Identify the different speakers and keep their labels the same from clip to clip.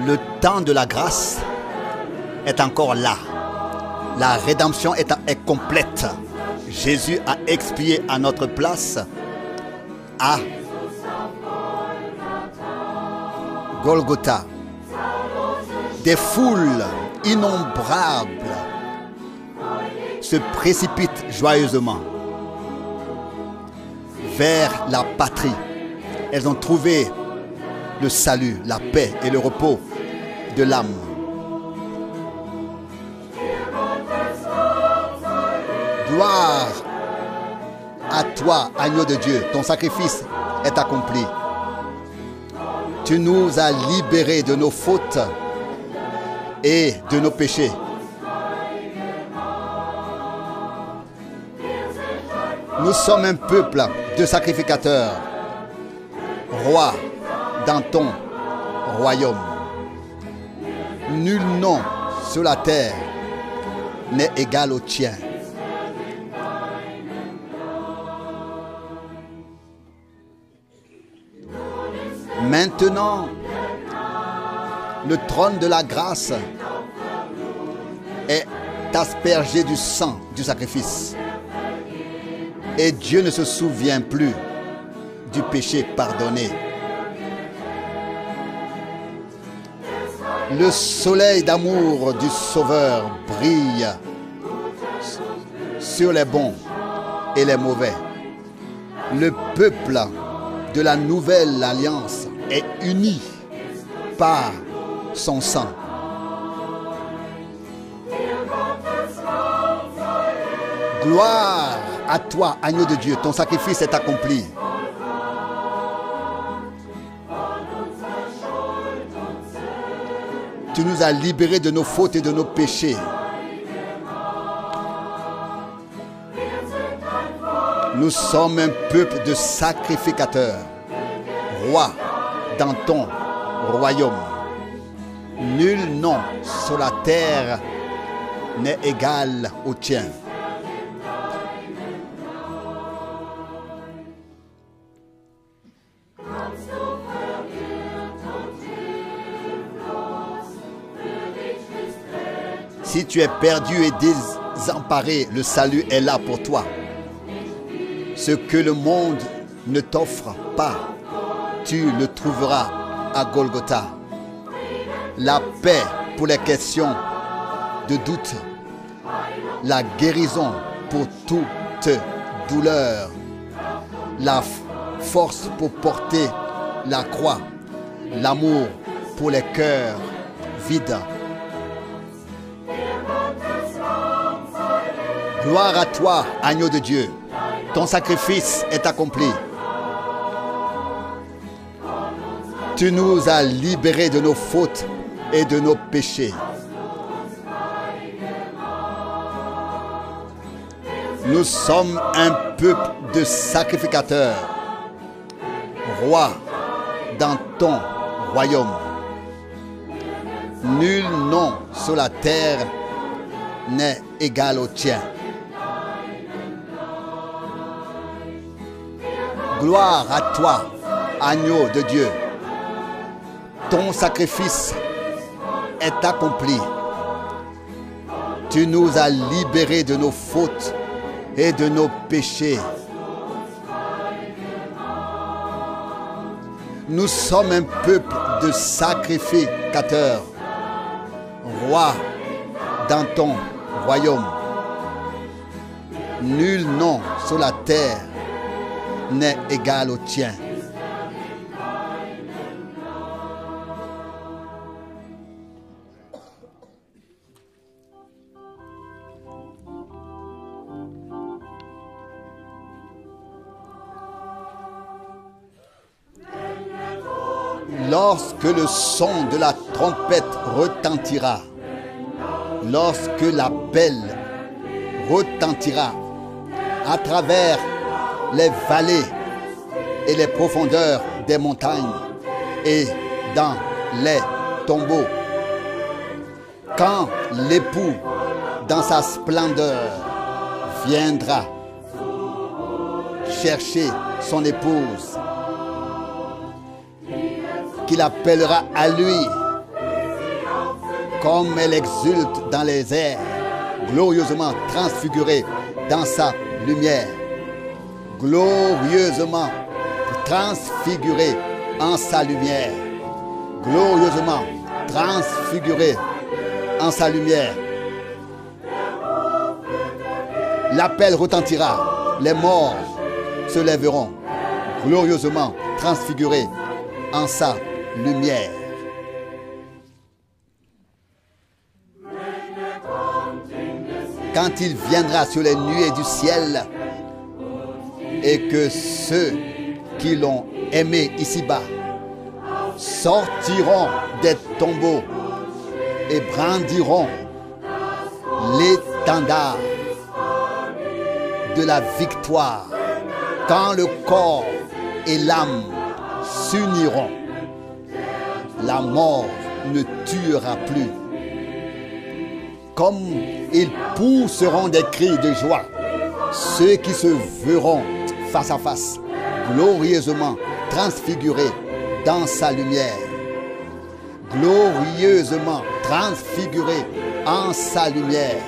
Speaker 1: Le temps de la grâce est encore là. La rédemption est complète. Jésus a expié à notre place à Golgotha. Des foules innombrables se précipitent joyeusement vers la patrie. Elles ont trouvé le salut, la paix et le repos de l'âme. Gloire à toi, agneau de Dieu, ton sacrifice est accompli. Tu nous as libérés de nos fautes et de nos péchés. Nous sommes un peuple de sacrificateurs, roi dans ton royaume. Nul nom sur la terre n'est égal au tien. Maintenant, le trône de la grâce est aspergé du sang du sacrifice. Et Dieu ne se souvient plus du péché pardonné. Le soleil d'amour du Sauveur brille sur les bons et les mauvais. Le peuple de la nouvelle alliance est uni par son sang. Gloire à toi, agneau de Dieu, ton sacrifice est accompli. Tu nous as libérés de nos fautes et de nos péchés. Nous sommes un peuple de sacrificateurs, roi dans ton royaume. Nul nom sur la terre n'est égal au tien. Si tu es perdu et désemparé, le salut est là pour toi. Ce que le monde ne t'offre pas, tu le trouveras à Golgotha. La paix pour les questions de doute, la guérison pour toute douleur, la force pour porter la croix, l'amour pour les cœurs vides. Gloire à toi, agneau de Dieu. Ton sacrifice est accompli. Tu nous as libérés de nos fautes et de nos péchés. Nous sommes un peuple de sacrificateurs, roi dans ton royaume. Nul nom sur la terre n'est égal au tien. Gloire à toi, agneau de Dieu. Ton sacrifice est accompli. Tu nous as libérés de nos fautes et de nos péchés. Nous sommes un peuple de sacrificateurs, roi dans ton royaume. Nul nom sur la terre n'est égal au tien. Lorsque le son de la trompette retentira, lorsque l'appel retentira à travers les vallées et les profondeurs des montagnes et dans les tombeaux, quand l'époux dans sa splendeur viendra chercher son épouse, qu'il appellera à lui comme elle exulte dans les airs, glorieusement transfigurée dans sa lumière. Glorieusement transfigurée en sa lumière. Glorieusement transfigurée en sa lumière. L'appel retentira, les morts se lèveront, glorieusement transfigurés en sa lumière. Quand il viendra sur les nuées du ciel et que ceux qui l'ont aimé ici-bas sortiront des tombeaux et brandiront l'étendard de la victoire. Quand le corps et l'âme s'uniront, la mort ne tuera plus. Comme ils pousseront des cris de joie, ceux qui se verront face à face, glorieusement transfigurés dans sa lumière. Glorieusement transfigurés en sa lumière.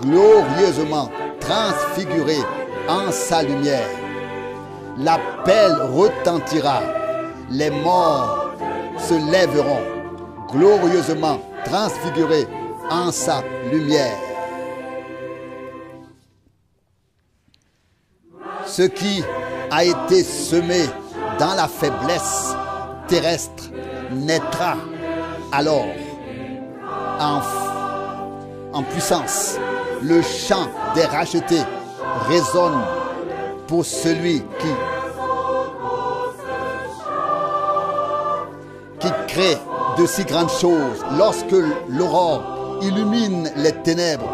Speaker 1: Glorieusement transfigurés en sa lumière. L'appel retentira, les morts se lèveront, glorieusement transfigurés en sa lumière. Ce qui a été semé dans la faiblesse terrestre naîtra alors en puissance. Le chant des rachetés résonne pour celui qui crée de si grandes choses. Lorsque l'aurore illumine les ténèbres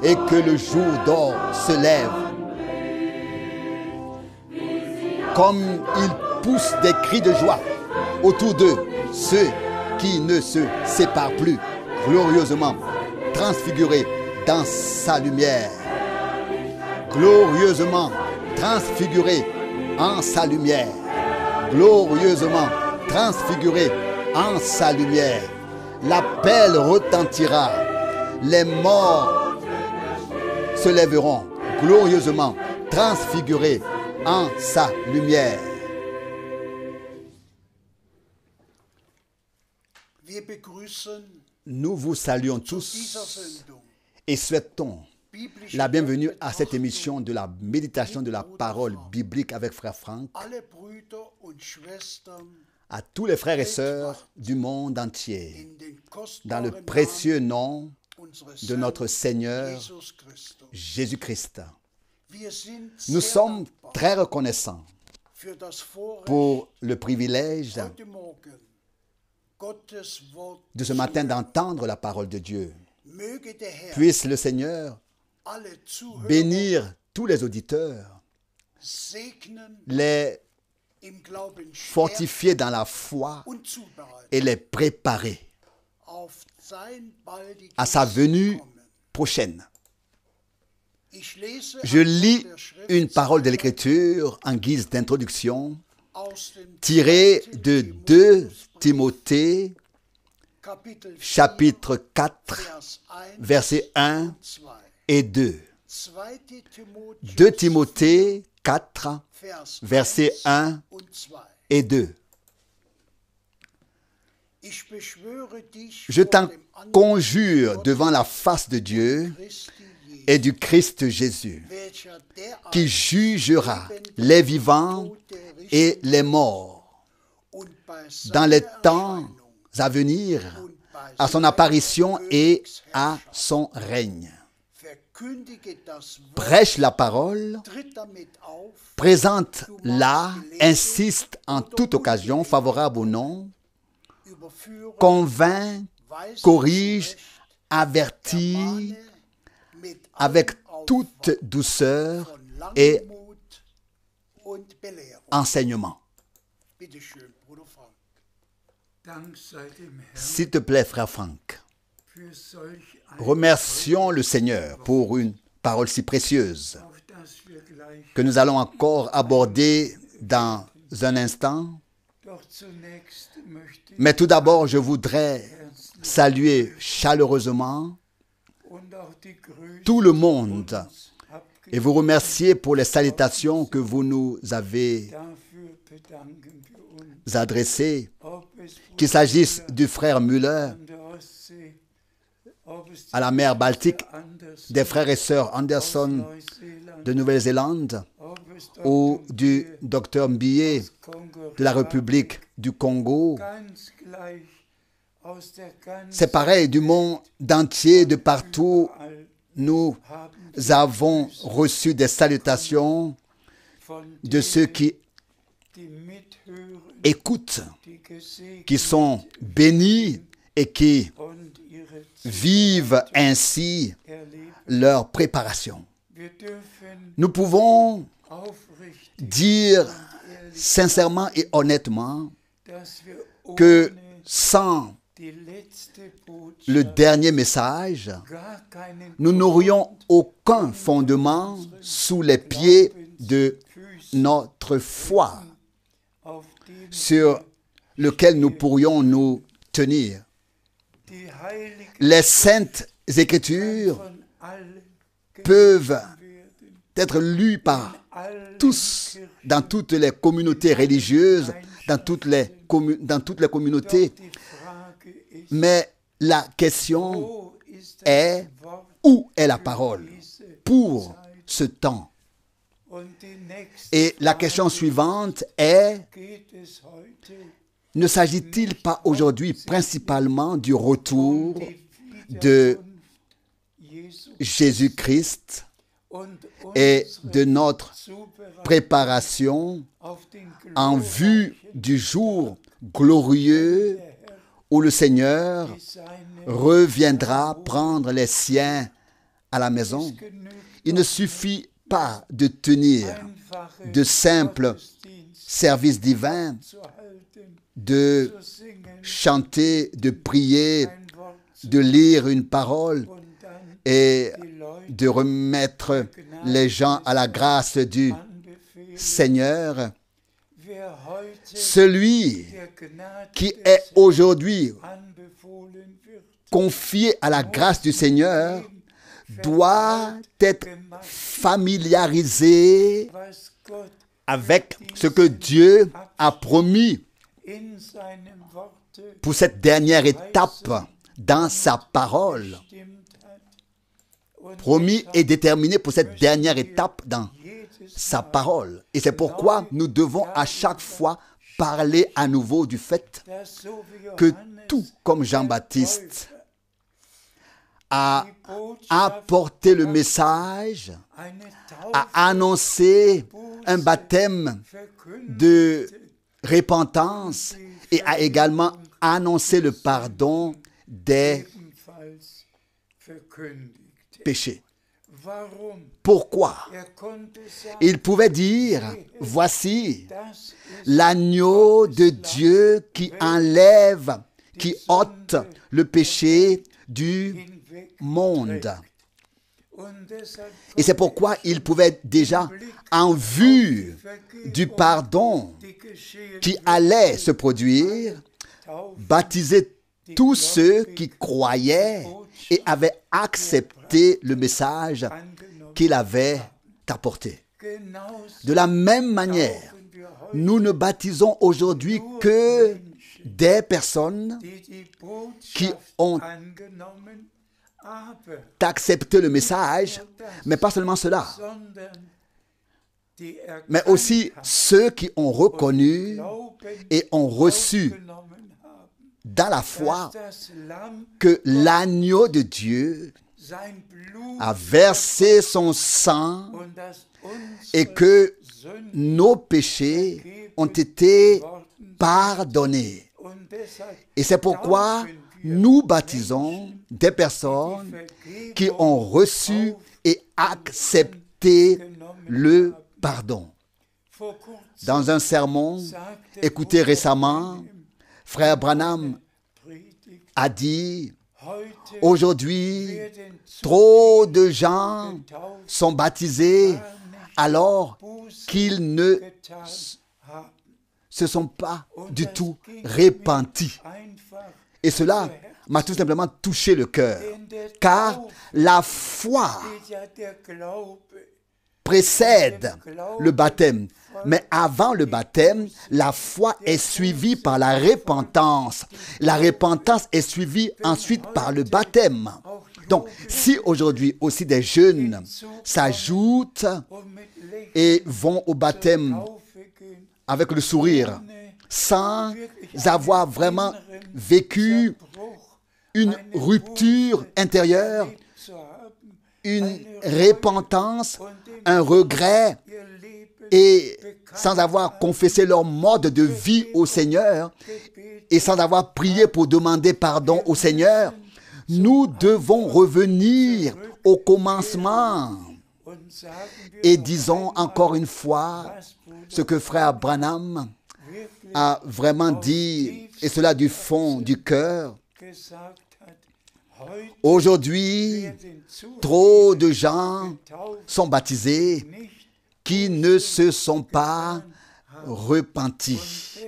Speaker 1: et que le jour d'or se lève, comme ils poussent des cris de joie autour d'eux, ceux qui ne se séparent plus, glorieusement transfigurés dans sa lumière. Glorieusement transfigurés en sa lumière. Glorieusement transfigurés en sa lumière. L'appel retentira, les morts se lèveront, glorieusement transfigurés en sa lumière. Nous vous saluons tous et souhaitons la bienvenue à cette émission de la méditation de la parole biblique avec Frère Franck. À tous les frères et sœurs du monde entier, dans le précieux nom de notre Seigneur Jésus-Christ. Nous sommes très reconnaissants pour le privilège de ce matin d'entendre la parole de Dieu. Puisse le Seigneur bénir tous les auditeurs, les fortifier dans la foi et les préparer à sa venue prochaine. Je lis une parole de l'Écriture en guise d'introduction tirée de 2 Timothée, chapitre 4, versets 1 et 2. 2 Timothée 4, versets 1 et 2. Je t'en conjure devant la face de Dieu et du Christ Jésus, qui jugera les vivants et les morts dans les temps à venir, à son apparition et à son règne. Prêche la parole, présente-la, insiste en toute occasion, favorable ou non, convainc, corrige, avertit avec toute douceur et enseignement. S'il te plaît, frère Franck, remercions le Seigneur pour une parole si précieuse que nous allons encore aborder dans un instant. Mais tout d'abord, je voudrais saluer chaleureusement tout le monde et vous remercier pour les salutations que vous nous avez adressées, qu'il s'agisse du frère Müller à la mer Baltique, des frères et sœurs Anderson de Nouvelle-Zélande ou du docteur Mbié de la République du Congo. C'est pareil, du monde entier, de partout, nous avons reçu des salutations de ceux qui écoutent, qui sont bénis et qui vivent ainsi leur préparation. Nous pouvons dire sincèrement et honnêtement que sans le dernier message, nous n'aurions aucun fondement sous les pieds de notre foi sur lequel nous pourrions nous tenir. Les saintes Écritures peuvent être lues par tous, dans toutes les communautés religieuses, dans toutes les communautés. Mais la question est, où est la parole pour ce temps? Et la question suivante est, ne s'agit-il pas aujourd'hui principalement du retour de Jésus-Christ et de notre préparation en vue du jour glorieux où le Seigneur reviendra prendre les siens à la maison? Il ne suffit pas de tenir de simples services divins, de chanter, de prier, de lire une parole et de remettre les gens à la grâce du Seigneur. Celui qui est aujourd'hui confié à la grâce du Seigneur doit être familiarisé avec ce que Dieu a promis pour cette dernière étape dans sa parole. Promis et déterminé pour cette dernière étape dans sa parole. Et c'est pourquoi nous devons à chaque fois parler à nouveau du fait que tout comme Jean-Baptiste a apporté le message, a annoncé un baptême de repentance et a également annoncé le pardon des péchés. Pourquoi? Il pouvait dire, voici l'agneau de Dieu qui enlève, qui ôte le péché du monde. Et c'est pourquoi il pouvait déjà, en vue du pardon qui allait se produire, baptiser tous ceux qui croyaient et avaient accepté le message qu'il avait apporté. De la même manière, nous ne baptisons aujourd'hui que des personnes qui ont accepté le message, mais pas seulement cela, mais aussi ceux qui ont reconnu et ont reçu dans la foi que l'agneau de Dieu a versé son sang et que nos péchés ont été pardonnés. Et c'est pourquoi nous baptisons des personnes qui ont reçu et accepté le pardon. Dans un sermon écouté récemment, Frère Branham a dit, aujourd'hui, trop de gens sont baptisés alors qu'ils ne se sont pas du tout repentis. Et cela m'a tout simplement touché le cœur. Car la foi précède le baptême. Mais avant le baptême, la foi est suivie par la repentance. La repentance est suivie ensuite par le baptême. Donc, si aujourd'hui aussi des jeunes s'ajoutent et vont au baptême avec le sourire, sans avoir vraiment vécu une rupture intérieure, une repentance, un regret, et sans avoir confessé leur mode de vie au Seigneur, et sans avoir prié pour demander pardon au Seigneur, nous devons revenir au commencement. Et disons encore une fois ce que frère Branham a vraiment dit, et cela du fond du cœur. Aujourd'hui, trop de gens sont baptisés qui ne se sont pas repentis.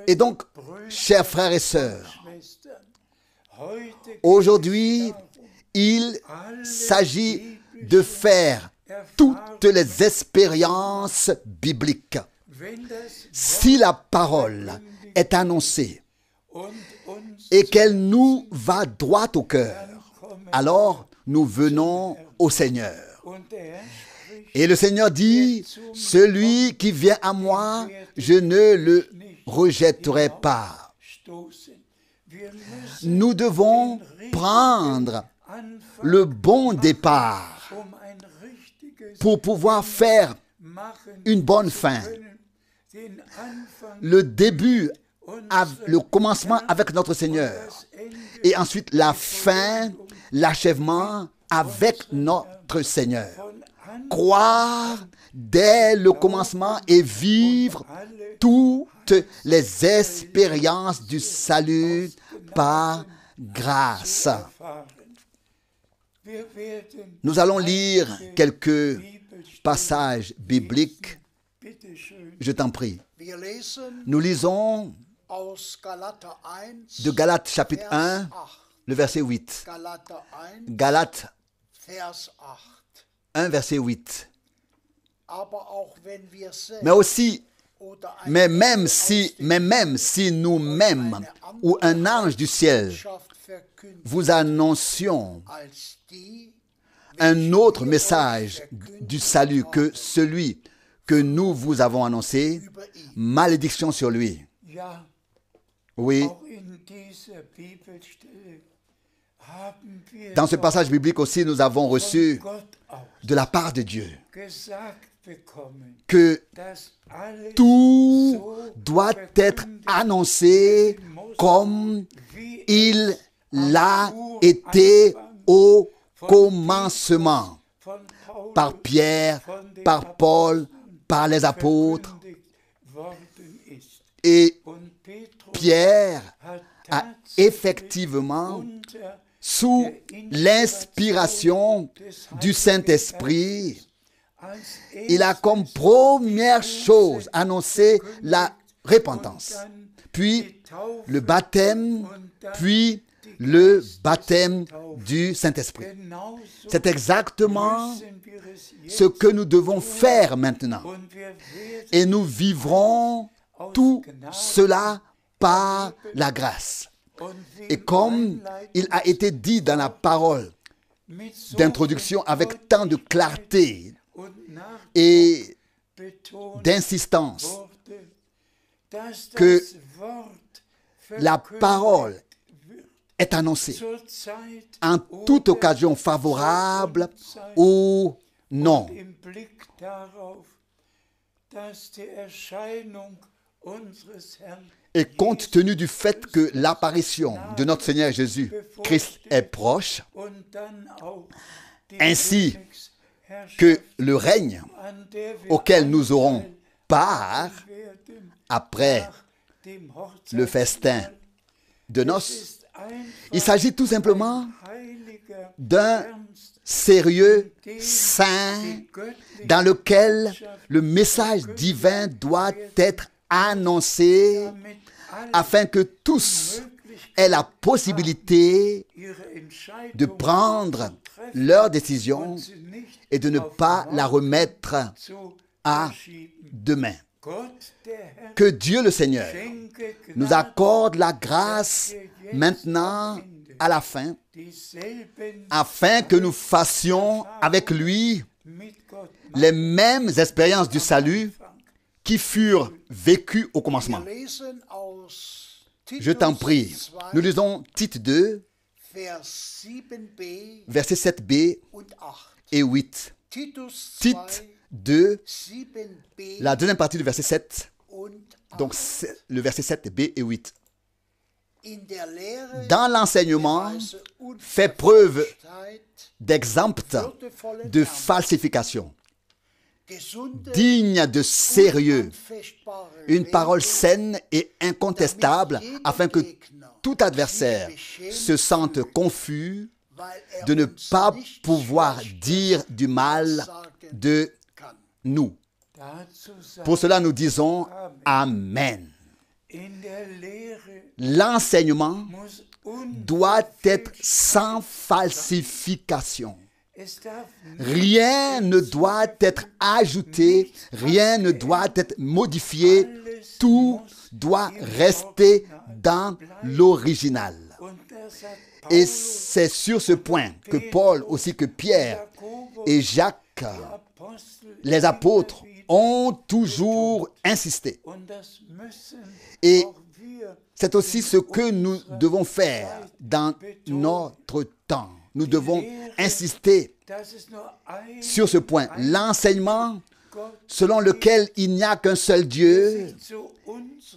Speaker 1: Et donc, chers frères et sœurs, aujourd'hui, il s'agit de faire toutes les expériences bibliques. Si la parole est annoncée et qu'elle nous va droit au cœur, alors nous venons au Seigneur. Et le Seigneur dit, celui qui vient à moi, je ne le rejetterai pas. Nous devons prendre le bon départ pour pouvoir faire une bonne fin. Le début, le commencement avec notre Seigneur. Et ensuite la fin, l'achèvement avec notre Seigneur. Croire dès le commencement et vivre toutes les expériences du salut par grâce. Nous allons lire quelques passages bibliques. Je t'en prie. Nous lisons de Galates chapitre 1, le verset 8. Galates 1, verset 8. Mais même si nous-mêmes ou un ange du ciel vous annoncions un autre message du salut que celui que nous vous avons annoncé, malédiction sur lui. Oui. Dans ce passage biblique aussi, nous avons reçu de la part de Dieu que tout doit être annoncé comme il l'a été au commencement, par Pierre, par Paul, par les apôtres. Et Pierre a effectivement, sous l'inspiration du Saint-Esprit, il a comme première chose annoncé la repentance, puis le baptême, puis le baptême du Saint-Esprit. C'est exactement ce que nous devons faire maintenant. Et nous vivrons tout cela par la grâce. Et comme il a été dit dans la parole d'introduction avec tant de clarté et d'insistance, que la parole est annoncée en toute occasion favorable ou non. Et compte tenu du fait que l'apparition de notre Seigneur Jésus-Christ est proche, ainsi que le règne auquel nous aurons part après le festin de noces, Il s'agit tout simplement d'un sérieux saint dans lequel le message divin doit être annoncé afin que tous aient la possibilité de prendre leur décision et de ne pas la remettre à demain. Que Dieu le Seigneur nous accorde la grâce maintenant à la fin, afin que nous fassions avec lui les mêmes expériences du salut qui furent vécues au commencement. Je t'en prie, nous lisons Tite 2, versets 7b et 8. Tite 2, la deuxième partie du verset 7, donc le verset 7b et 8. Dans l'enseignement, fait preuve d'exempt de falsification, digne de sérieux, une parole saine et incontestable, afin que tout adversaire se sente confus de ne pas pouvoir dire du mal de nous. Pour cela, nous disons Amen. L'enseignement doit être sans falsification. Rien ne doit être ajouté, rien ne doit être modifié, tout doit rester dans l'original. Et c'est sur ce point que Paul, aussi que Pierre et Jacques, les apôtres, ont toujours insisté. Et c'est aussi ce que nous devons faire dans notre temps. Nous devons insister sur ce point. L'enseignement selon lequel il n'y a qu'un seul Dieu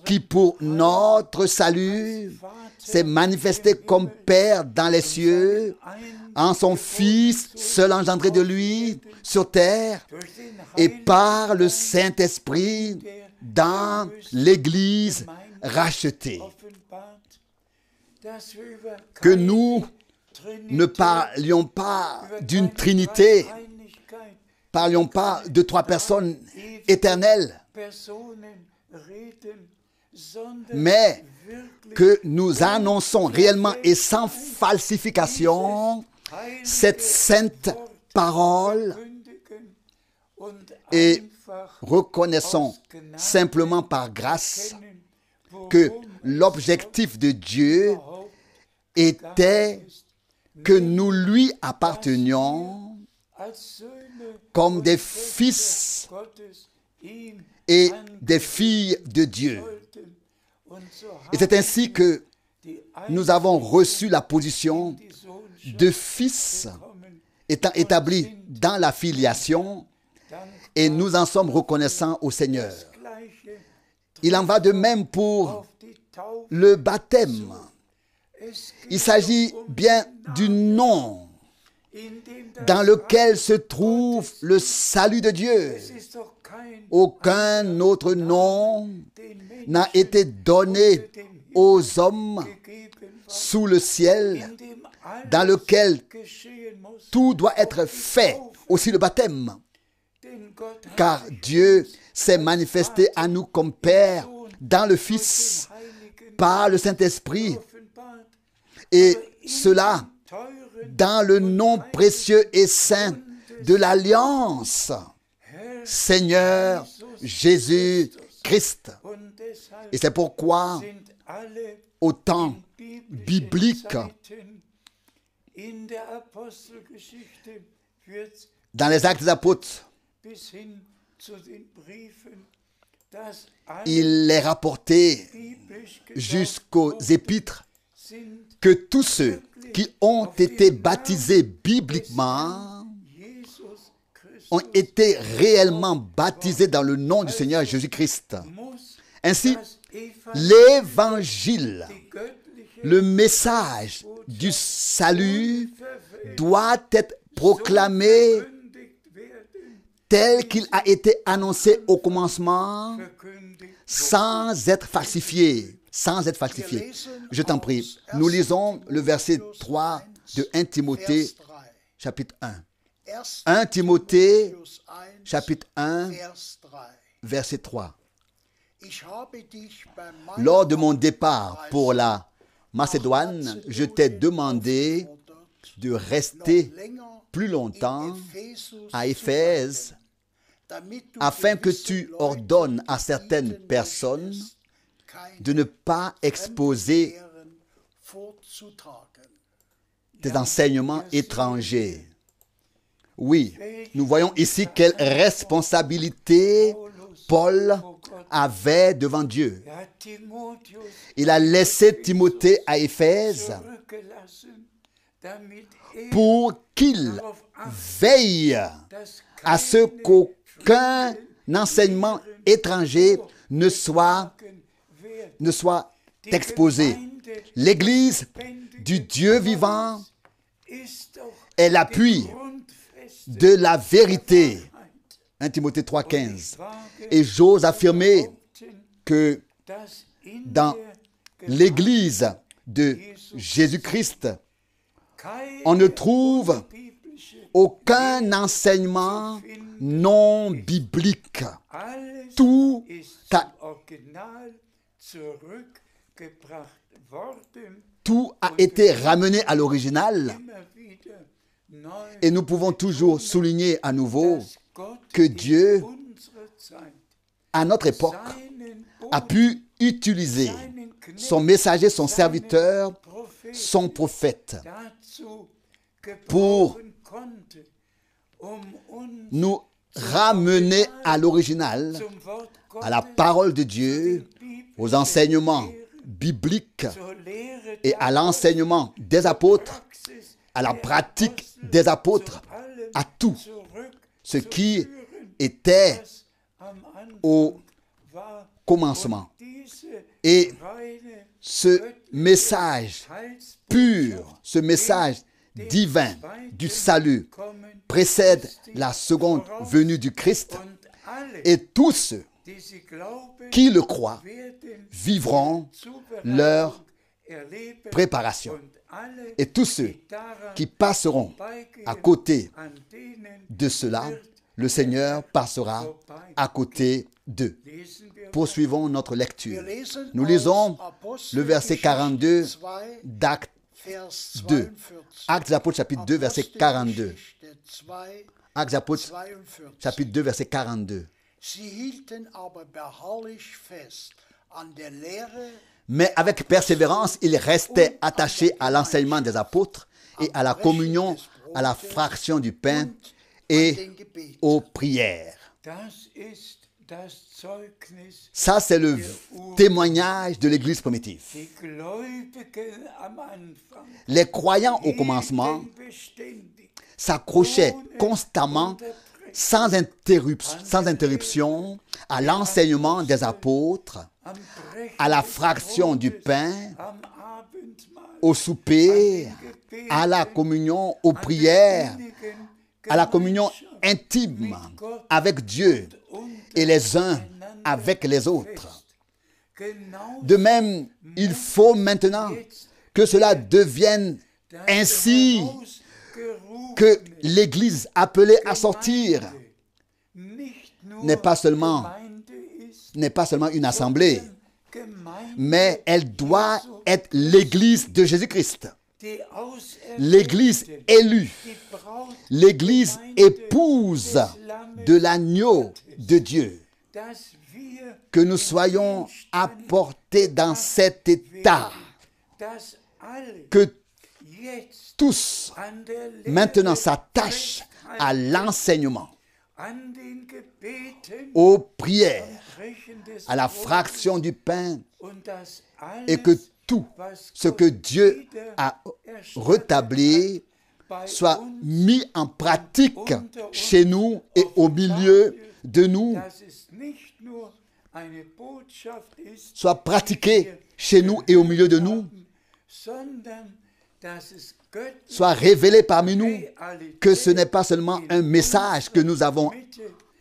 Speaker 1: qui pour notre salut s'est manifesté comme Père dans les cieux, en son Fils seul engendré de lui sur terre et par le Saint-Esprit dans l'Église rachetée. Que nous ne parlions pas d'une Trinité, parlions pas de trois personnes éternelles, mais que nous annonçons réellement et sans falsification cette sainte parole et reconnaissons simplement par grâce que l'objectif de Dieu était que nous lui appartenions comme des fils et des filles de Dieu. Et c'est ainsi que nous avons reçu la position de fils étant établis dans la filiation et nous en sommes reconnaissants au Seigneur. Il en va de même pour le baptême. Il s'agit bien du nom dans lequel se trouve le salut de Dieu. Aucun autre nom n'a été donné aux hommes sous le ciel dans lequel tout doit être fait, aussi le baptême. Car Dieu s'est manifesté à nous comme Père dans le Fils, par le Saint-Esprit, et cela dans le nom précieux et saint de l'Alliance, Seigneur Jésus-Christ. Et c'est pourquoi, au temps biblique, dans les Actes des Apôtres, il est rapporté jusqu'aux Épîtres que tous ceux qui ont été baptisés bibliquement ont été réellement baptisés dans le nom du Seigneur Jésus-Christ. Ainsi, l'évangile, le message du salut doit être proclamé tel qu'il a été annoncé au commencement, sans être falsifié, sans être falsifié. Je t'en prie, nous lisons le verset 3 de 1 Timothée, chapitre 1. 1 Timothée, chapitre 1, verset 3. Lors de mon départ pour la Macédoine, je t'ai demandé de rester plus longtemps à Éphèse afin que tu ordonnes à certaines personnes de ne pas exposer des enseignements étrangers. Oui, nous voyons ici quelle responsabilité Paul avait devant Dieu. Il a laissé Timothée à Éphèse pour qu'il veille à ce qu'aucun enseignement étranger ne soit exposé. L'Église du Dieu vivant est l'appui de la vérité. 1 Timothée 3,15. Et j'ose affirmer que dans l'Église de Jésus-Christ, on ne trouve aucun enseignement non biblique. Tout a été ramené à l'original. Et nous pouvons toujours souligner à nouveau que Dieu, à notre époque, a pu utiliser son messager, son serviteur, son prophète, pour nous ramener à l'original, à la parole de Dieu, aux enseignements bibliques et à l'enseignement des apôtres, à la pratique des apôtres, à tout ce qui était au commencement. Et ce message pur, ce message divin du salut précède la seconde venue du Christ, et tous ceux qui le croient vivront leur préparation. Et tous ceux qui passeront à côté de cela, le Seigneur passera à côté d'eux. Poursuivons notre lecture. Nous lisons le verset 42 d'Actes 2. Actes des Apôtres, chapitre 2, verset 42. Actes des Apôtres, chapitre 2, verset 42. Mais avec persévérance, ils restaient attachés à l'enseignement des apôtres et à la communion, à la fraction du pain et aux prières. Ça, c'est le témoignage de l'Église primitive. Les croyants au commencement s'accrochaient constamment, sans interruption, à l'enseignement des apôtres, à la fraction du pain, au souper, à la communion, aux prières, à la communion intime avec Dieu et les uns avec les autres. De même, il faut maintenant que cela devienne ainsi, que l'Église appelée à sortir n'est pas seulement une assemblée, mais elle doit être l'Église de Jésus-Christ. L'Église élue, l'Église épouse de l'agneau de Dieu. Que nous soyons apportés dans cet état, que tous maintenant s'attachent à l'enseignement, aux prières, à la fraction du pain, et que tout ce que Dieu a rétabli soit mis en pratique chez nous et au milieu de nous, soit pratiqué chez nous et au milieu de nous, soit révélé parmi nous, que ce n'est pas seulement un message que nous avons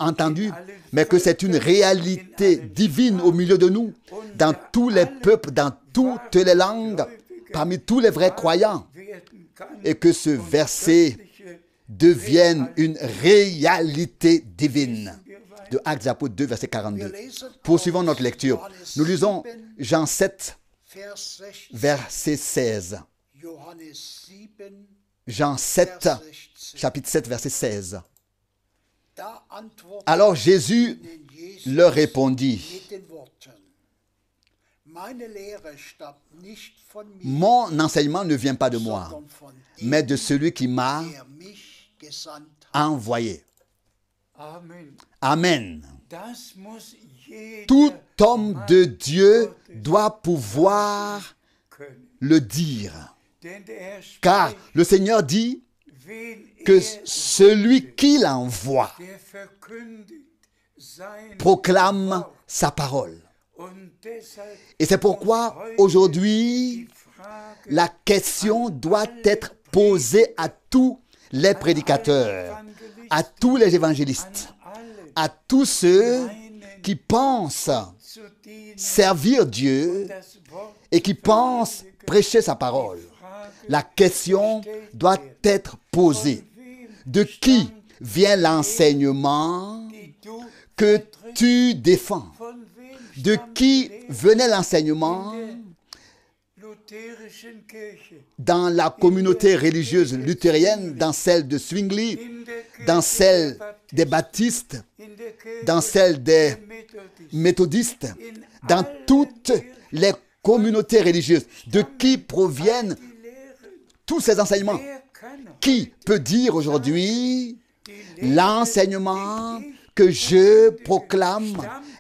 Speaker 1: entendu, mais que c'est une réalité divine au milieu de nous, dans tous les peuples, dans toutes les langues, parmi tous les vrais croyants, et que ce verset devienne une réalité divine. De Actes des Apôtres 2, verset 42. Poursuivons notre lecture. Nous lisons Jean 7, verset 16. Jean 7, chapitre 7, verset 16. Alors Jésus leur répondit, mon enseignement ne vient pas de moi, mais de celui qui m'a envoyé. Amen. Tout homme de Dieu doit pouvoir le dire. Car le Seigneur dit que celui qui l'envoie proclame sa parole. Et c'est pourquoi aujourd'hui, la question doit être posée à tous les prédicateurs, à tous les évangélistes, à tous ceux qui pensent servir Dieu et qui pensent prêcher sa parole. La question doit être posée. De qui vient l'enseignement que tu défends? De qui venait l'enseignement dans la communauté religieuse luthérienne, dans celle de Zwingli, dans celle des baptistes, dans celle des méthodistes, dans toutes les communautés religieuses? De qui proviennent tous ces enseignements? Qui peut dire aujourd'hui l'enseignement que je proclame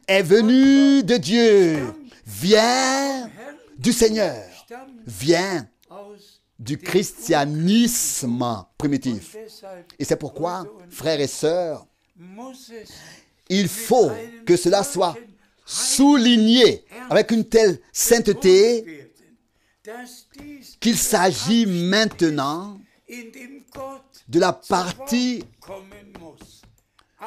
Speaker 1: est venu de Dieu, vient du Seigneur, vient du christianisme primitif? Et c'est pourquoi, frères et sœurs, il faut que cela soit souligné avec une telle sainteté qu'il s'agit maintenant de la partie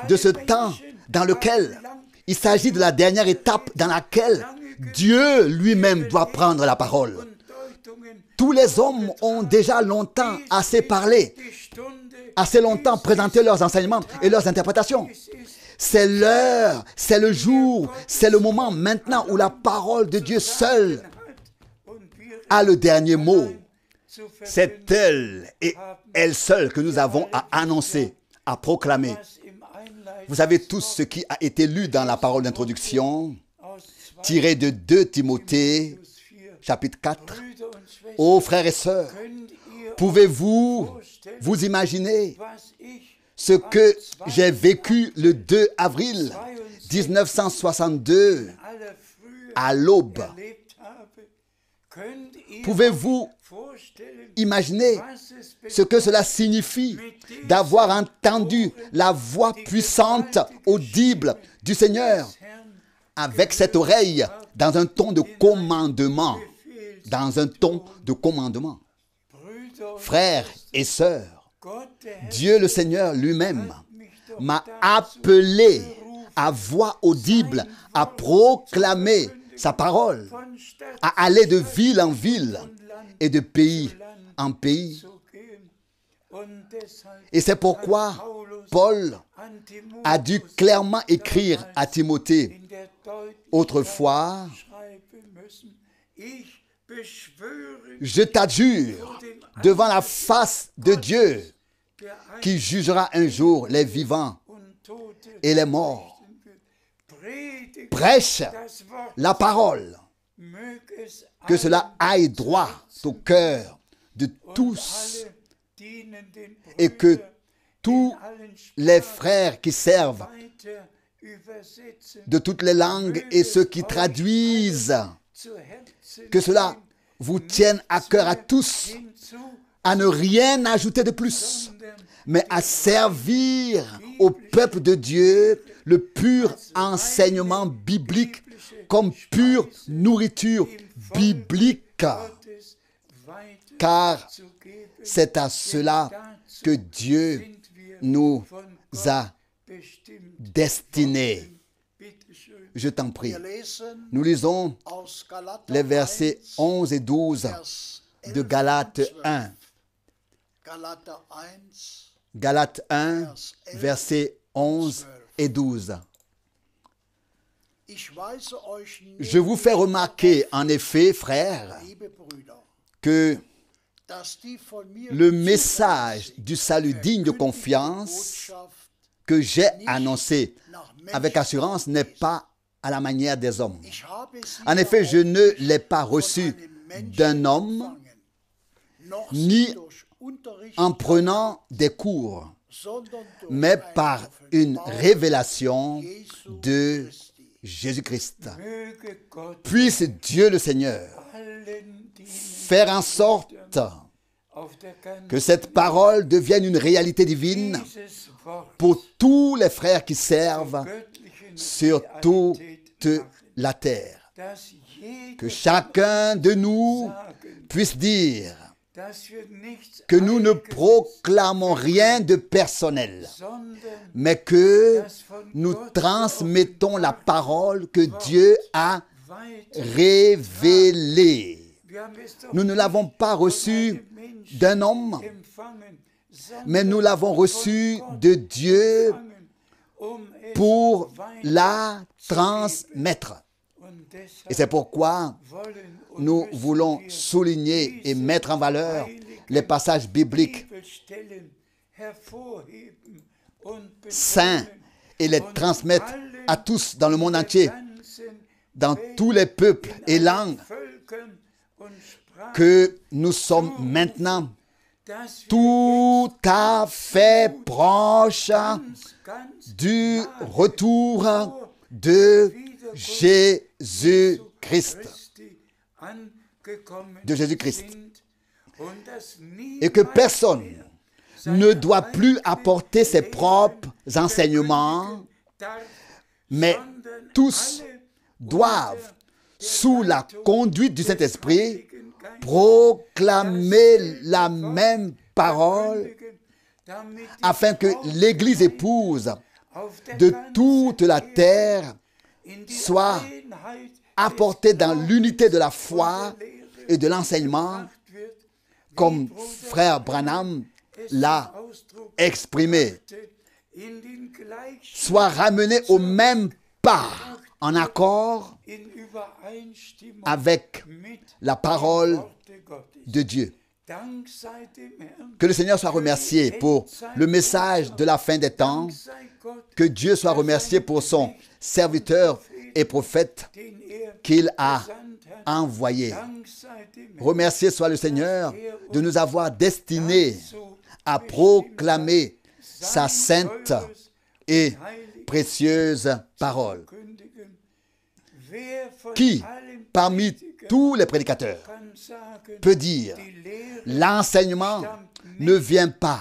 Speaker 1: de ce temps dans lequel il s'agit de la dernière étape dans laquelle Dieu lui-même doit prendre la parole. Tous les hommes ont déjà longtemps assez parlé, assez longtemps présenté leurs enseignements et leurs interprétations. C'est l'heure, c'est le jour, c'est le moment maintenant où la parole de Dieu seule a le dernier mot. C'est elle et elle seule que nous avons à annoncer, à proclamer. Vous savez tous ce qui a été lu dans la parole d'introduction, tiré de 2 Timothée, chapitre 4. Ô frères et sœurs, pouvez-vous vous imaginer ce que j'ai vécu le 2 avril 1962 à l'aube? Pouvez-vous imaginer ce que cela signifie d'avoir entendu la voix puissante, audible du Seigneur avec cette oreille dans un ton de commandement? Dans un ton de commandement. Frères et sœurs, Dieu le Seigneur lui-même m'a appelé à voix audible, à proclamer sa parole, à aller de ville en ville et de pays en pays. Et c'est pourquoi Paul a dû clairement écrire à Timothée autrefois: je t'adjure devant la face de Dieu qui jugera un jour les vivants et les morts. Prêche la parole, que cela aille droit au cœur de tous et que tous les frères qui servent de toutes les langues et ceux qui traduisent, que cela vous tienne à cœur à tous, à ne rien ajouter de plus, mais à servir au peuple de Dieu le pur enseignement biblique comme pure nourriture biblique. Car c'est à cela que Dieu nous a destinée. Je t'en prie. Nous lisons les versets 11 et 12 de Galates 1. Galates 1, versets 11 et 12. Je vous fais remarquer, en effet, frères, que le message du salut digne de confiance que j'ai annoncé avec assurance n'est pas à la manière des hommes. En effet, je ne l'ai pas reçu d'un homme, ni en prenant des cours, mais par une révélation de Jésus-Christ. Puisse Dieu le Seigneur faire en sorte que cette parole devienne une réalité divine pour tous les frères qui servent sur toute la terre. Que chacun de nous puisse dire que nous ne proclamons rien de personnel, mais que nous transmettons la parole que Dieu a révélée. Nous ne l'avons pas reçue d'un homme, mais nous l'avons reçue de Dieu pour la transmettre. Et c'est pourquoi nous voulons souligner et mettre en valeur les passages bibliques saints et les transmettre à tous dans le monde entier, dans tous les peuples et langues, que nous sommes maintenant tout à fait proches du retour de Jésus-Christ. Et que personne ne doit plus apporter ses propres enseignements, mais tous doivent, sous la conduite du Saint-Esprit, proclamer la même parole afin que l'Église épouse de toute la terre soit apportée dans l'unité de la foi et de l'enseignement, comme frère Branham l'a exprimé, soit ramenée au même pas, en accord avec la parole de Dieu. Que le Seigneur soit remercié pour le message de la fin des temps. Que Dieu soit remercié pour son serviteur et prophète qu'il a envoyé. Remercié soit le Seigneur de nous avoir destinés à proclamer sa sainte et précieuse parole. Qui, parmi tous les prédicateurs, peut dire « L'enseignement ne vient pas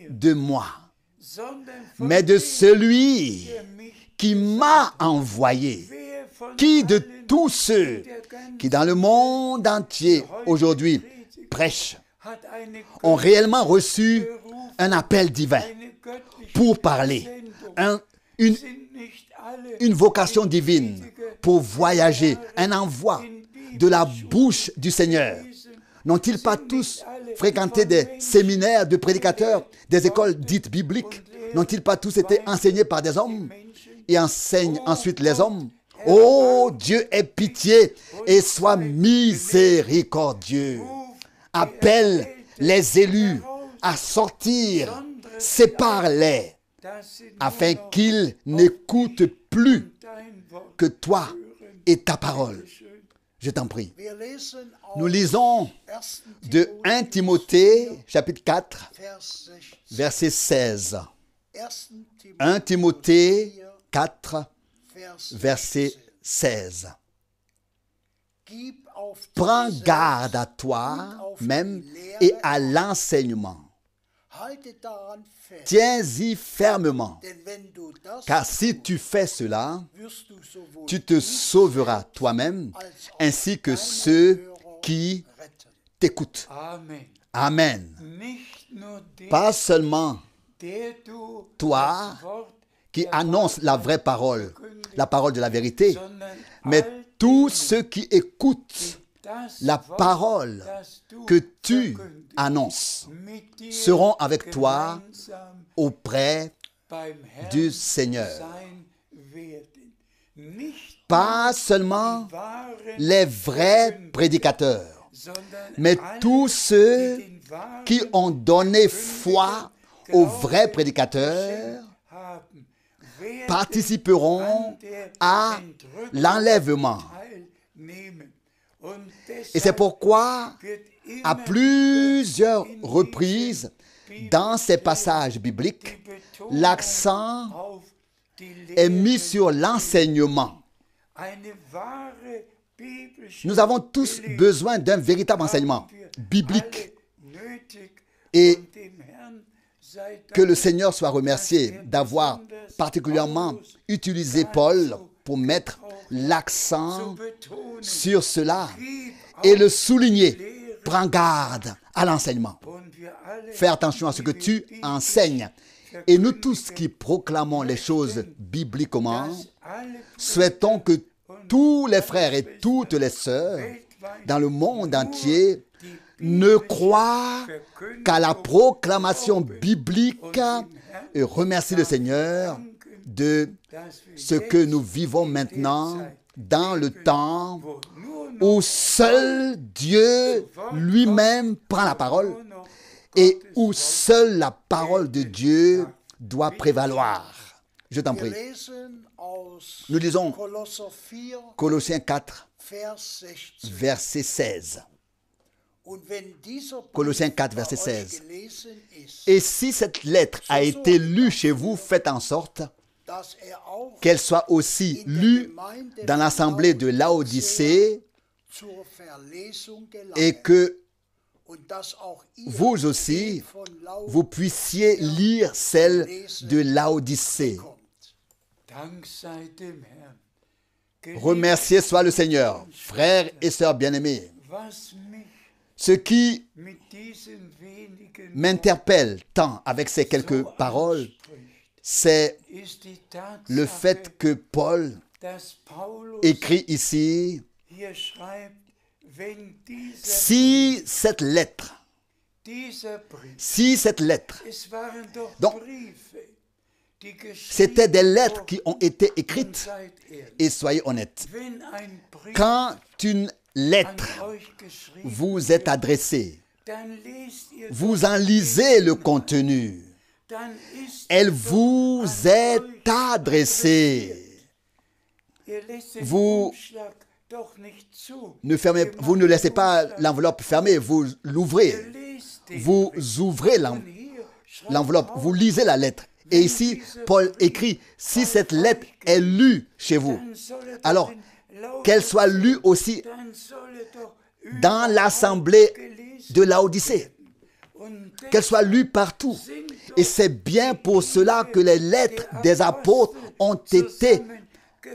Speaker 1: de moi, mais de celui qui m'a envoyé ». Qui de tous ceux qui dans le monde entier aujourd'hui prêchent ont réellement reçu un appel divin pour parler, une vocation divine pour voyager, un envoi de la bouche du Seigneur? N'ont-ils pas tous fréquenté des séminaires de prédicateurs, des écoles dites bibliques? N'ont-ils pas tous été enseignés par des hommes et enseignent ensuite les hommes? Oh, Dieu aie pitié et sois miséricordieux. Appelle les élus à sortir, sépare-les, afin qu'ils n'écoutent plus que toi et ta parole. Je t'en prie. Nous lisons de 1 Timothée, chapitre 4, verset 16. 1 Timothée 4, verset 16. Prends garde à toi-même et à l'enseignement. Tiens-y fermement, car si tu fais cela, tu te sauveras toi-même ainsi que ceux qui t'écoutent. Amen. Pas seulement toi qui annoncent la vraie parole, la parole de la vérité, mais tous ceux qui écoutent la parole que tu annonces seront avec toi auprès du Seigneur. Pas seulement les vrais prédicateurs, mais tous ceux qui ont donné foi aux vrais prédicateurs participeront à l'enlèvement. Et c'est pourquoi, à plusieurs reprises, dans ces passages bibliques, l'accent est mis sur l'enseignement. Nous avons tous besoin d'un véritable enseignement biblique. Et que le Seigneur soit remercié d'avoir particulièrement utilisé Paul pour mettre l'accent sur cela et le souligner. Prends garde à l'enseignement. Fais attention à ce que tu enseignes. Et nous tous qui proclamons les choses bibliquement, souhaitons que tous les frères et toutes les sœurs dans le monde entier ne croient qu'à la proclamation biblique et remercie le Seigneur de ce que nous vivons maintenant dans le temps où seul Dieu lui-même prend la parole et où seule la parole de Dieu doit prévaloir. Je t'en prie. Nous lisons Colossiens 4, verset 16. Colossiens 4, verset 16. Et si cette lettre a été lue chez vous, faites en sorte qu'elle soit aussi lue dans l'assemblée de Laodicée et que vous aussi, vous puissiez lire celle de Laodicée. Remercié soit le Seigneur, frères et sœurs bien-aimés. Ce qui m'interpelle tant avec ces quelques paroles, c'est le fait que Paul écrit ici, si cette lettre, donc c'était des lettres qui ont été écrites, et soyez honnêtes, quand une lettre vous est adressée, vous en lisez le contenu, elle vous est adressée. Vous ne laissez pas l'enveloppe fermée, vous l'ouvrez. Vous ouvrez l'enveloppe, vous lisez la lettre. Et ici, Paul écrit, si cette lettre est lue chez vous, alors qu'elle soit lue aussi dans l'assemblée de Laodicée, qu'elle soit lue partout. Et c'est bien pour cela que les lettres des apôtres ont été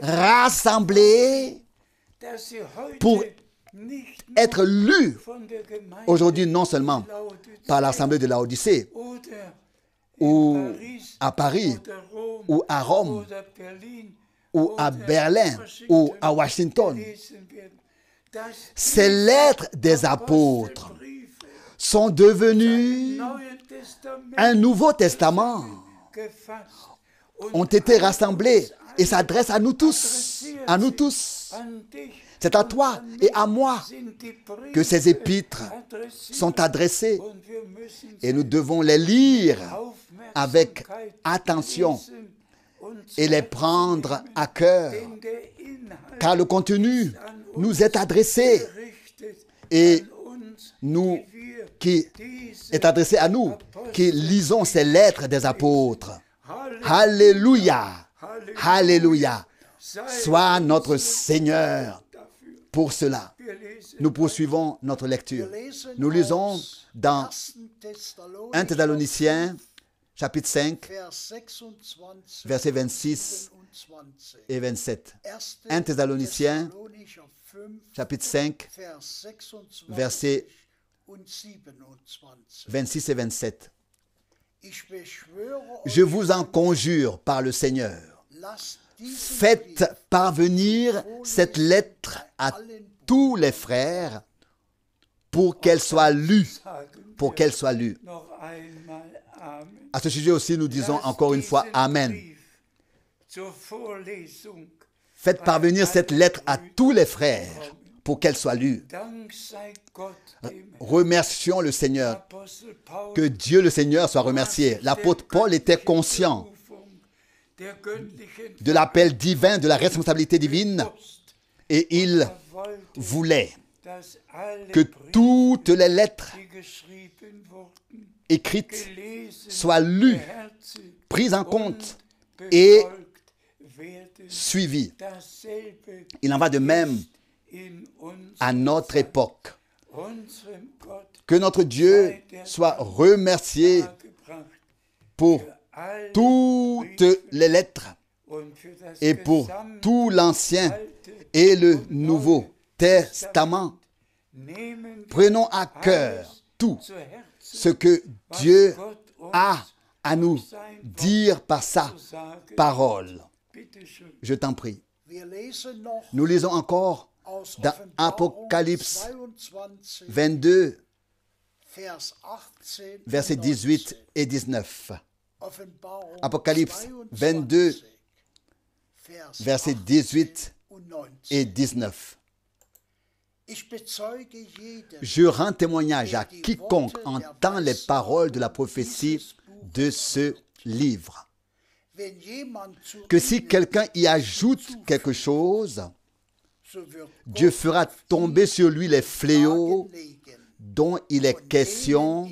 Speaker 1: rassemblées pour être lues aujourd'hui, non seulement par l'assemblée de Laodicée, ou à Paris, ou à Rome, ou à Berlin, ou à Washington. Ces lettres des apôtres sont devenues un Nouveau Testament, ont été rassemblées et s'adressent à nous tous, à nous tous. C'est à toi et à moi que ces épîtres sont adressées et nous devons les lire avec attention et les prendre à cœur, car le contenu nous est adressé et nous qui est adressé à nous, qui lisons ces lettres des apôtres. Alléluia, alléluia, soit notre Seigneur pour cela. Nous poursuivons notre lecture. Nous lisons dans 1 Thessaloniciens, chapitre 5, versets 26 et 27. 1 Thessaloniciens, chapitre 5, versets 26 et 27. Je vous en conjure par le Seigneur. Faites parvenir cette lettre à tous les frères pour qu'elle soit lue. Pour qu'elle soit lue. À ce sujet aussi, nous disons encore une fois Amen. Faites parvenir cette lettre à tous les frères pour qu'elle soit lue. Remercions le Seigneur. Que Dieu le Seigneur soit remercié. L'apôtre Paul était conscient de l'appel divin, de la responsabilité divine, et il voulait que toutes les lettres écrites soient lues, prises en compte et suivies. Il en va de même à notre époque. Que notre Dieu soit remercié pour toutes les lettres et pour tout l'Ancien et le Nouveau Testament. Prenons à cœur tout ce que Dieu a à nous dire par sa parole. Je t'en prie. Nous lisons encore dans Apocalypse 22, versets 18 et 19. Apocalypse 22, versets 18 et 19. Je rends témoignage à quiconque entend les paroles de la prophétie de ce livre, que si quelqu'un y ajoute quelque chose, Dieu fera tomber sur lui les fléaux dont il est question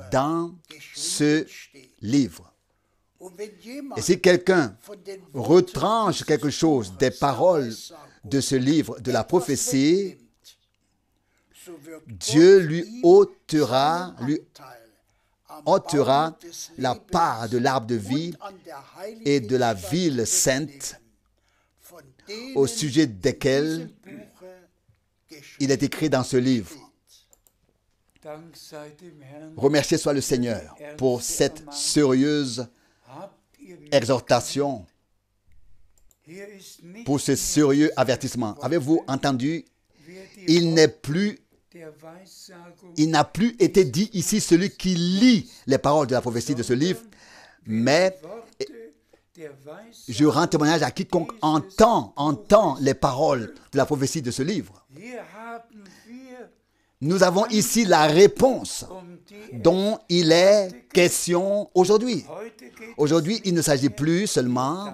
Speaker 1: dans ce livre. Et si quelqu'un retranche quelque chose des paroles de ce livre de la prophétie, Dieu lui ôtera la part de l'arbre de vie et de la ville sainte au sujet desquels il est écrit dans ce livre. Remercié soit le Seigneur pour cette sérieuse exhortation, pour ce sérieux avertissement. Avez-vous entendu? Il n'a plus été dit ici celui qui lit les paroles de la prophétie de ce livre, mais je rends témoignage à quiconque entend les paroles de la prophétie de ce livre. Nous avons ici la réponse dont il est question aujourd'hui. Aujourd'hui, il ne s'agit plus seulement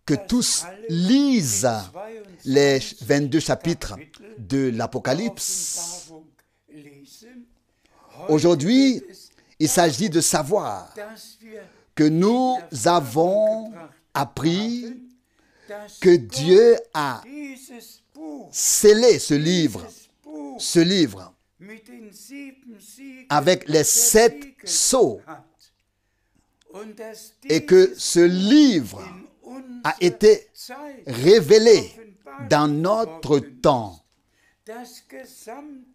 Speaker 1: que tous lisent les 22 chapitres de l'Apocalypse. Aujourd'hui, il s'agit de savoir que nous avons appris que Dieu a scellé ce livre avec les 7 sceaux, et que ce livre a été révélé dans notre temps.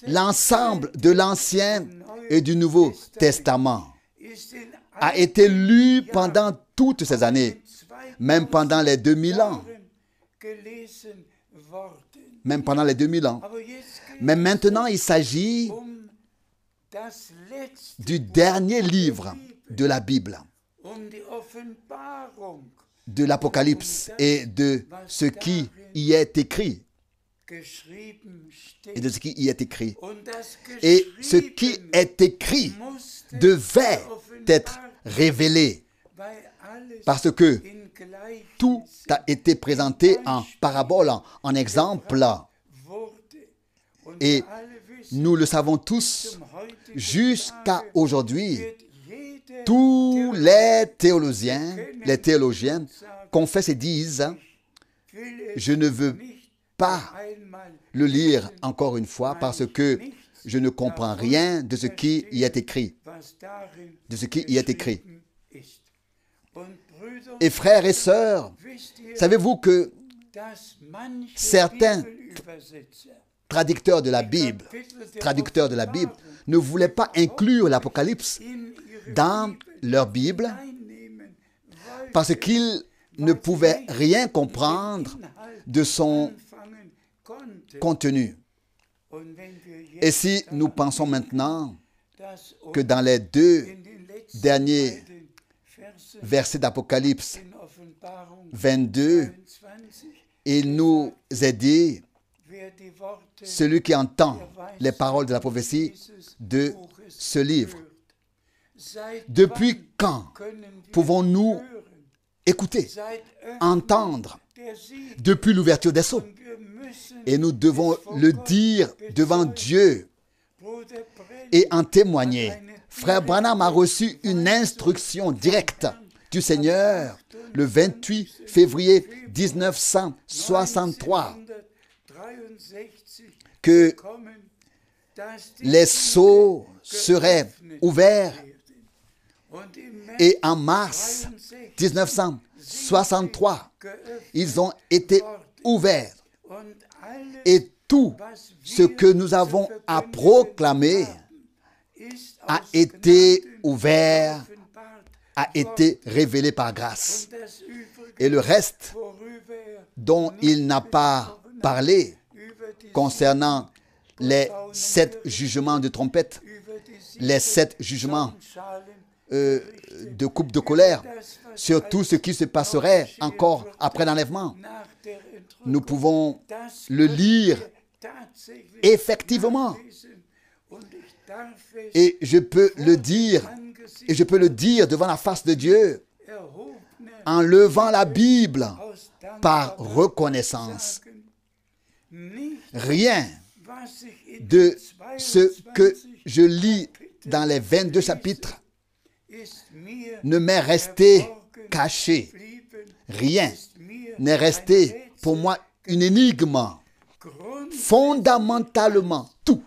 Speaker 1: L'ensemble de l'Ancien et du Nouveau Testament a été lu pendant toutes ces années, même pendant les 2000 ans. Même pendant les 2000 ans. Mais maintenant, il s'agit du dernier livre de la Bible, de l'Apocalypse et de ce qui y est écrit. Et de ce qui y est écrit. Et ce qui est écrit devait être révélé parce que tout a été présenté en parabole, en exemple. Et nous le savons tous, jusqu'à aujourd'hui, tous les théologiens confessent et disent, je ne veux pas le lire encore une fois parce que je ne comprends rien de ce qui y est écrit. De ce qui y est écrit. Et frères et sœurs, savez-vous que certains traducteurs de la Bible, ne voulaient pas inclure l'Apocalypse dans leur Bible parce qu'ils ne pouvaient rien comprendre de son contenu. Et si nous pensons maintenant que dans les 2 derniers versets d'Apocalypse 22, il nous est dit, celui qui entend les paroles de la prophétie de ce livre. Depuis quand pouvons-nous écouter, entendre? Depuis l'ouverture des sceaux. Et nous devons le dire devant Dieu et en témoigner. Frère Branham a reçu une instruction directe du Seigneur le 28 février 1963 que les sceaux seraient ouverts, et en mars 1963, ils ont été ouverts. Et tout ce que nous avons à proclamer a été ouvert, a été révélé par grâce. Et le reste dont il n'a pas parlé concernant les 7 jugements de trompette, les 7 jugements de coupe de colère, sur tout ce qui se passerait encore après l'enlèvement. Nous pouvons le lire effectivement. Et je peux le dire, devant la face de Dieu, en levant la Bible par reconnaissance. Rien de ce que je lis dans les 22 chapitres ne m'est resté caché. Rien n'est resté pour moi une énigme. Fondamentalement, tout,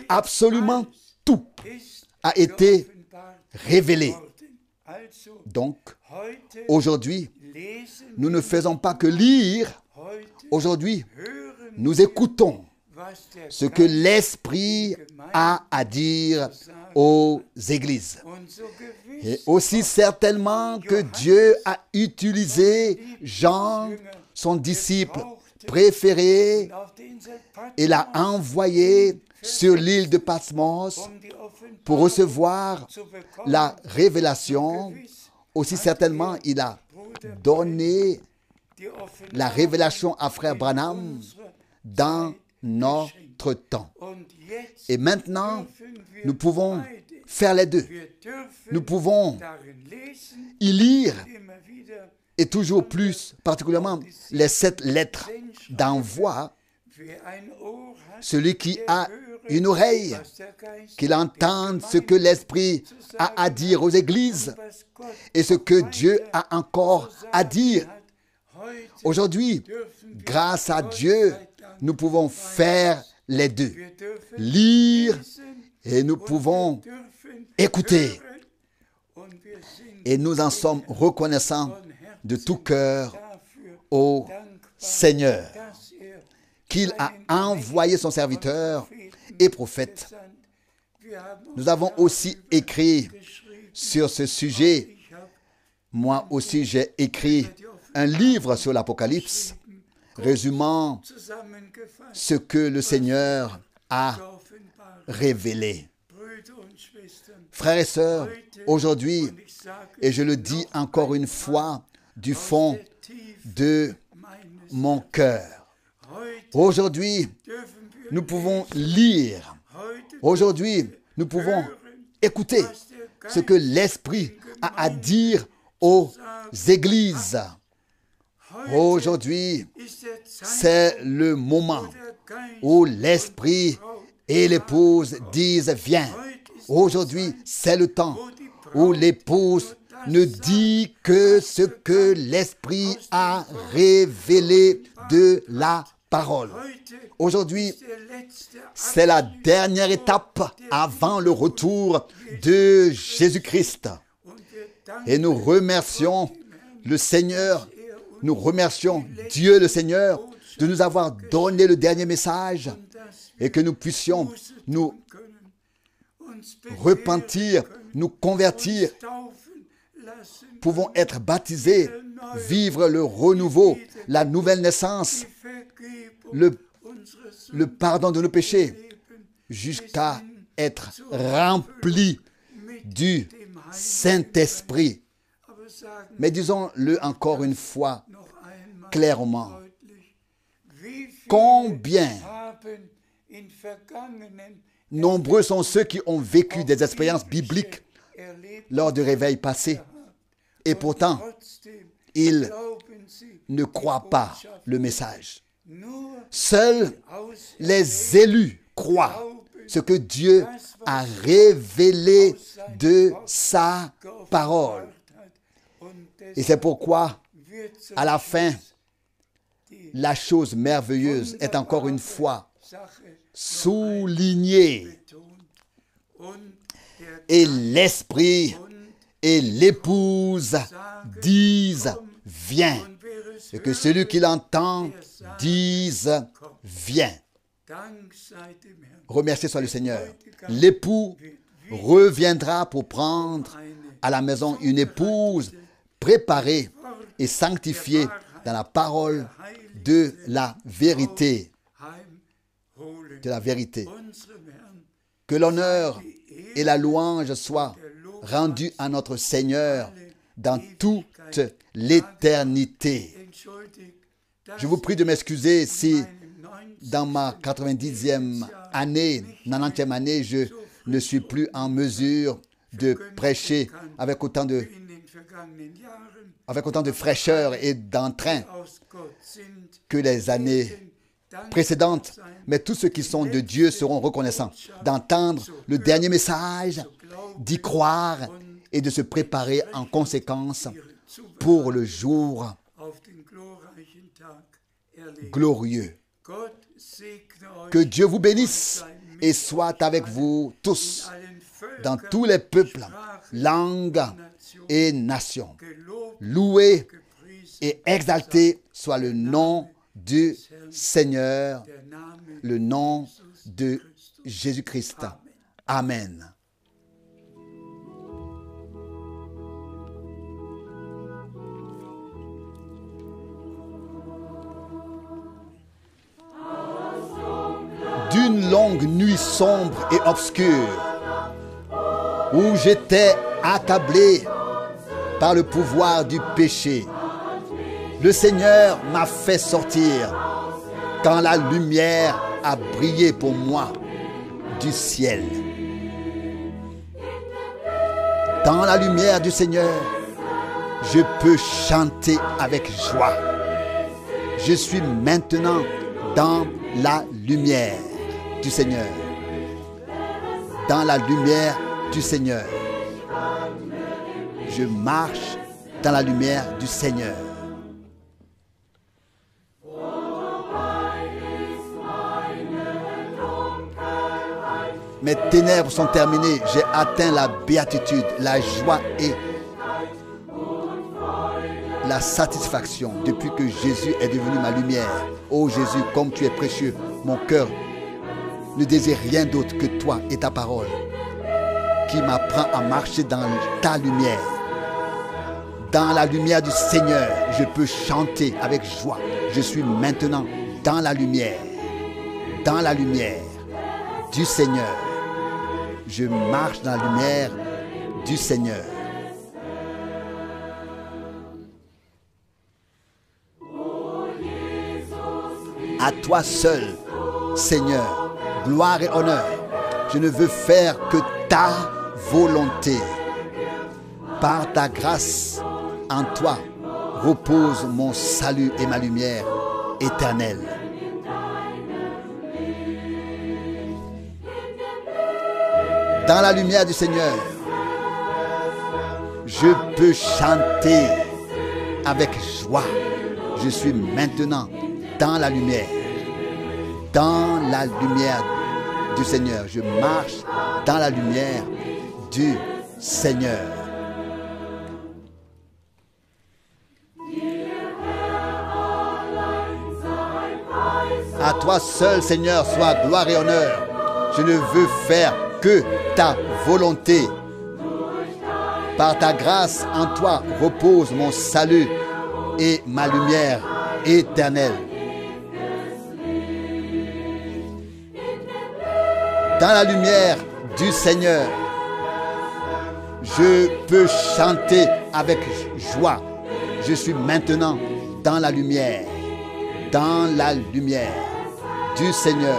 Speaker 1: absolument tout a été révélé. Donc, aujourd'hui, nous ne faisons pas que lire. Aujourd'hui, nous écoutons ce que l'Esprit a à dire aux églises. Et aussi certainement que Dieu a utilisé Jean, son disciple préféré, et l'a envoyé sur l'île de Patmos pour recevoir la révélation. Aussi certainement, il a donné la révélation à Frère Branham dans notre temps. Et maintenant, nous pouvons faire les deux. Nous pouvons y lire, et toujours plus, particulièrement les 7 lettres d'envoi. Celui qui a une oreille, qu'il entende ce que l'Esprit a à dire aux églises et ce que Dieu a encore à dire. Aujourd'hui, grâce à Dieu, nous pouvons faire les deux. Lire et nous pouvons écouter. Et nous en sommes reconnaissants de tout cœur au Seigneur, qu'il a envoyé son serviteur et prophète. Nous avons aussi écrit sur ce sujet. Moi aussi, j'ai écrit un livre sur l'Apocalypse, résumant ce que le Seigneur a révélé. Frères et sœurs, aujourd'hui, et je le dis encore une fois du fond de mon cœur, aujourd'hui, nous pouvons lire. Aujourd'hui, nous pouvons écouter ce que l'Esprit a à dire aux églises. Aujourd'hui, c'est le moment où l'Esprit et l'épouse disent « Viens ». Aujourd'hui, c'est le temps où l'épouse ne dit que ce que l'Esprit a révélé de la parole. Aujourd'hui, c'est la dernière étape avant le retour de Jésus-Christ. Et nous remercions le Seigneur, nous remercions Dieu le Seigneur de nous avoir donné le dernier message et que nous puissions nous repentir, nous convertir, pouvons être baptisés, vivre le renouveau, la nouvelle naissance, le pardon de nos péchés, jusqu'à être remplis du Saint-Esprit. Mais disons-le encore une fois clairement. Combien nombreux sont ceux qui ont vécu des expériences bibliques lors du réveil passé et pourtant ils ne croient pas le message. Seuls les élus croient ce que Dieu a révélé de sa parole. Et c'est pourquoi, à la fin, la chose merveilleuse est encore une fois soulignée. Et l'esprit et l'épouse disent « Viens ». Et que celui qui l'entend dise « Viens ». Remercié soit le Seigneur. L'époux reviendra pour prendre à la maison une épouse préparée et sanctifiée dans la parole de la vérité. De la vérité. Que l'honneur et la louange soient rendus à notre Seigneur dans toute l'éternité. Je vous prie de m'excuser si dans ma 90e année, 90e année, je ne suis plus en mesure de prêcher avec autant de fraîcheur et d'entrain que les années précédentes. Mais tous ceux qui sont de Dieu seront reconnaissants d'entendre le dernier message, d'y croire et de se préparer en conséquence pour le jour glorieux. Que Dieu vous bénisse et soit avec vous tous dans tous les peuples, langues et nations. Loué et exalté soit le nom du Seigneur, le nom de Jésus-Christ. Amen. D'une longue nuit sombre et obscure, où j'étais accablé par le pouvoir du péché, le Seigneur m'a fait sortir quand la lumière a brillé pour moi du ciel. Dans la lumière du Seigneur, je peux chanter avec joie. Je suis maintenant dans la lumière du Seigneur. Dans la lumière du Seigneur. Je marche dans la lumière du Seigneur. Mes ténèbres sont terminées. J'ai atteint la béatitude, la joie et la satisfaction depuis que Jésus est devenu ma lumière. Oh Jésus, comme tu es précieux, mon cœur ne désire rien d'autre que toi et ta parole qui m'apprend à marcher dans ta lumière. Dans la lumière du Seigneur, je peux chanter avec joie. Je suis maintenant dans la lumière du Seigneur. Je marche dans la lumière du Seigneur. À toi seul, Seigneur, gloire et honneur. Je ne veux faire que ta volonté. Par ta grâce, en toi repose mon salut et ma lumière éternelle. Dans la lumière du Seigneur, je peux chanter avec joie. Je suis maintenant dans la lumière du Seigneur. Je marche dans la lumière du Seigneur. toi seul, Seigneur, soit gloire et honneur. Je ne veux faire que ta volonté. Par ta grâce, en toi repose mon salut et ma lumière éternelle. Dans la lumière du Seigneur, je peux chanter avec joie. Je suis maintenant dans la lumière du Seigneur.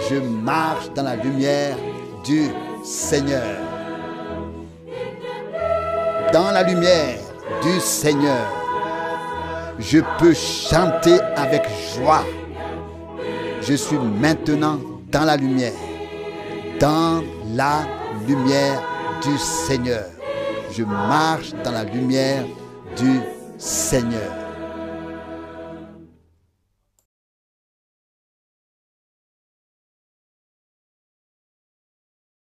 Speaker 1: Je marche dans la lumière du Seigneur. Dans la lumière du Seigneur, je peux chanter avec joie. Je suis maintenant dans la lumière du Seigneur. Je marche dans la lumière du Seigneur.